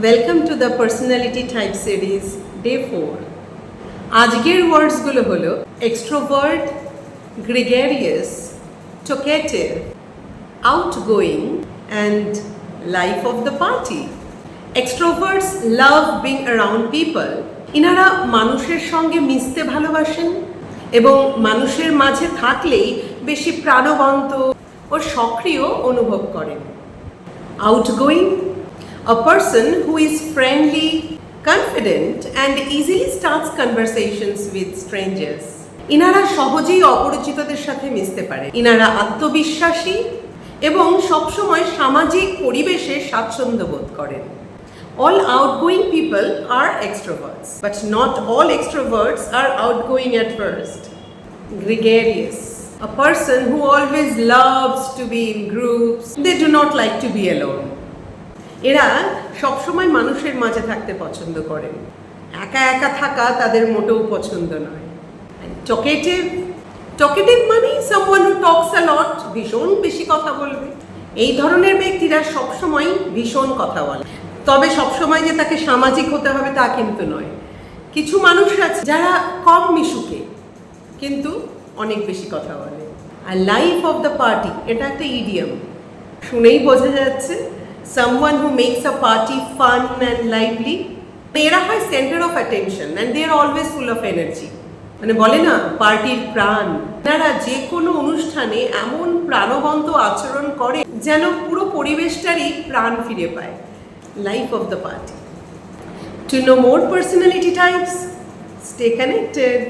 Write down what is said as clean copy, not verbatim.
Welcome to the Personality Type Series, Day 4. আজকের ওয়ার্ডসগুলো হলো extrovert, gregarious, talkative, outgoing and life of the party. Extroverts love being around people. ইনারা মানুষের সঙ্গে মিশতে ভালোবাসেন এবং মানুষের মাঝে থাকলেই বেশি প্রাণবন্ত ও সক্রিয় অনুভব করেন। Outgoing, a person who is friendly, confident and easily starts conversations with strangers. ইনারা সহজেই অপরিচিতদের সাথে মিশতে পারে। ইনারা আত্মবিশ্বাসী এবং সবসময় সামাজিক পরিবেশে স্বাচ্ছন্দ্য বোধ করেন। All outgoing people are extroverts, but not all extroverts are outgoing at first. Gregarious, a person who always loves to be in groups. They do not like to be alone. এরা সবসময় মানুষের মাঝে থাকতে পছন্দ করেন, একা একা থাকা তাদের মোটেও পছন্দ নয়। টকেটিভ মানে someone who talks a lot, ভীষণ বেশি কথা বলবে। এই ধরনের ব্যক্তিরা সবসময় ভীষণ কথা বলে, তবে সবসময় যে তাকে সামাজিক হতে হবে তা কিন্তু নয়। কিছু মানুষ আছে যারা কম মিশুকে কিন্তু অনেক বেশি কথা বলে। আর লাইফ অফ দ্য পার্টি এটা একটা ইডিয়াম, শুনেই বোঝা যাচ্ছে someone who makes a party fun and lively. এরা হয় centre of attention and they are always full of energy. মানে বলে না পার্টির প্রাণ। এনারা যে কোনো অনুষ্ঠানে এমন প্রাণবন্ত আচরণ করে যেন পুরো পরিবেশটারই প্রাণ ফিরে পায়। Life of the party. To know more personality types, stay connected.